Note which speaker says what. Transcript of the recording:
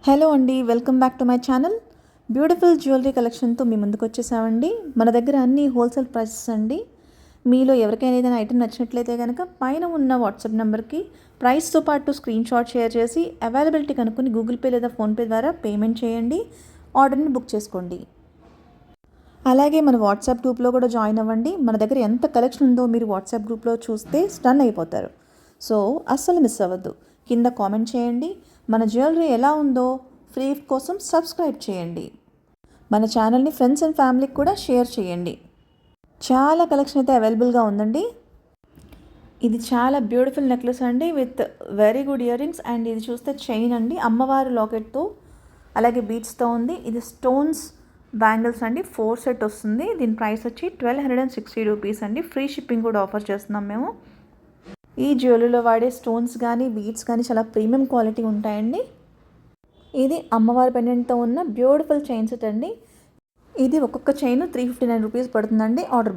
Speaker 1: Hello అండి, welcome back to my channel. Beautiful jewellery కలెక్షన్తో మీ ముందుకు వచ్చేసామండి. మన దగ్గర అన్ని హోల్సేల్ ప్రైసెస్ అండి. మీలో ఎవరికైనా ఏదైనా ఐటెం నచ్చినట్లయితే కనుక పైన ఉన్న వాట్సాప్ నెంబర్కి ప్రైస్తో పాటు స్క్రీన్ షాట్ షేర్ చేసి అవైలబిలిటీ కనుక్కొని గూగుల్ పే లేదా ఫోన్పే ద్వారా పేమెంట్ చేయండి. ఆర్డర్ని బుక్ చేసుకోండి. అలాగే మన వాట్సాప్ గ్రూప్లో కూడా జాయిన్ అవ్వండి. మన దగ్గర ఎంత కలెక్షన్ ఉందో మీరు వాట్సాప్ గ్రూప్లో చూస్తే స్టన్ అయిపోతారు. సో అస్సలు మిస్ అవ్వద్దు. కింద కామెంట్ చేయండి. మన జ్యువెలరీ ఎలా ఉందో ఫ్రీ కోసం సబ్స్క్రైబ్ చేయండి. మన ఛానల్ని ఫ్రెండ్స్ అండ్ ఫ్యామిలీకి కూడా షేర్ చేయండి. చాలా కలెక్షన్ అయితే అవైలబుల్గా ఉందండి. ఇది చాలా బ్యూటిఫుల్ నెక్లెస్ అండి with very good ear rings. And ఇది చూస్తే చైన్ అండి, అమ్మవారి లాకెట్తో అలాగే బీడ్స్తో ఉంది. ఇది స్టోన్స్ బ్యాంగిల్స్ అండి, 4 సెట్ వస్తుంది. దీని ప్రైస్ వచ్చి 1260 రూపీస్ అండి. ఫ్రీ షిప్పింగ్ కూడా ఆఫర్ చేస్తున్నాం మేము. ఈ జ్యువెలరీలో వాడే స్టోన్స్ కానీ బీడ్స్ కానీ చాలా ప్రీమియం క్వాలిటీ ఉంటాయండి. ఇది అమ్మవారి పెండెంట్తో ఉన్న బ్యూటిఫుల్ చైన్ సెట్ అండి. ఇది ఒక్కొక్క చైన్ 359 రూపీస్ పడుతుందండి. ఆర్డర్